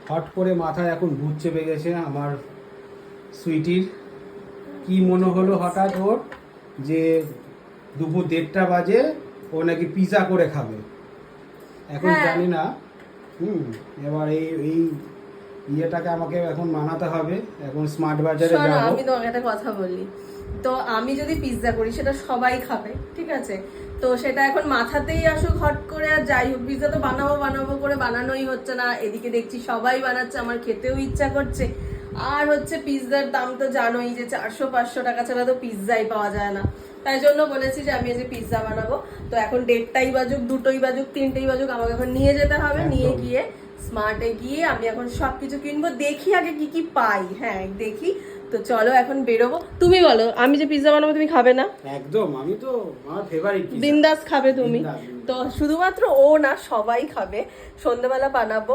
Hot করে মাথায় এখন ভূত চেপে গেছে আমার সুইটির। কি মনে হলো হঠাৎ ওর যে দুপুর 1:30 বাজে ও নাকি পিৎজা করে খাবে। এখন জানি না। এবার এই ইয়েটাকে আমাকে এখন মানাতে হবে। এখন স্মার্ট বাজারে যাব। আমি তোমাকে একটা কথা বলি, তো আমি যদি পিৎজা করি সেটা সবাই খাবে, ঠিক আছে? তো সেটা এখন মাথাতেই আসুক হট করে, আর যাই হোক পিৎজা তো বানাবো বানাবো করে বানানোই হচ্ছে না। এদিকে দেখছি সবাই বানাচ্ছে, আমার খেতেও ইচ্ছা করছে। আর হচ্ছে পিৎজার দাম তো জানোই যে 400-500 টাকা ছাড়া তো পিৎজাই পাওয়া যায় না। তাই জন্য বলেছি যে আমি আজ পিৎজা বানাবো। তো এখন 1:30 বাজুক, 2টোই বাজুক, 3টেই বাজুক, আমাকে এখন নিয়ে যেতে হবে। নিয়ে গিয়ে স্মার্টে গিয়ে আমি এখন সবকিছু কিনবো। দেখি আগে কি কি পাই। হ্যাঁ দেখি। তো চলো এখন বেরোবো। তুমি বলো, আমি যে পিৎজা বানাবো তুমি খাবে না? একদম, আমি তো আমার ফেভারিট বিন্দাস খাবে তুমি। তো শুধুমাত্র ও না, সবাই খাবে। সন্ধ্যাবেলা বানাবো।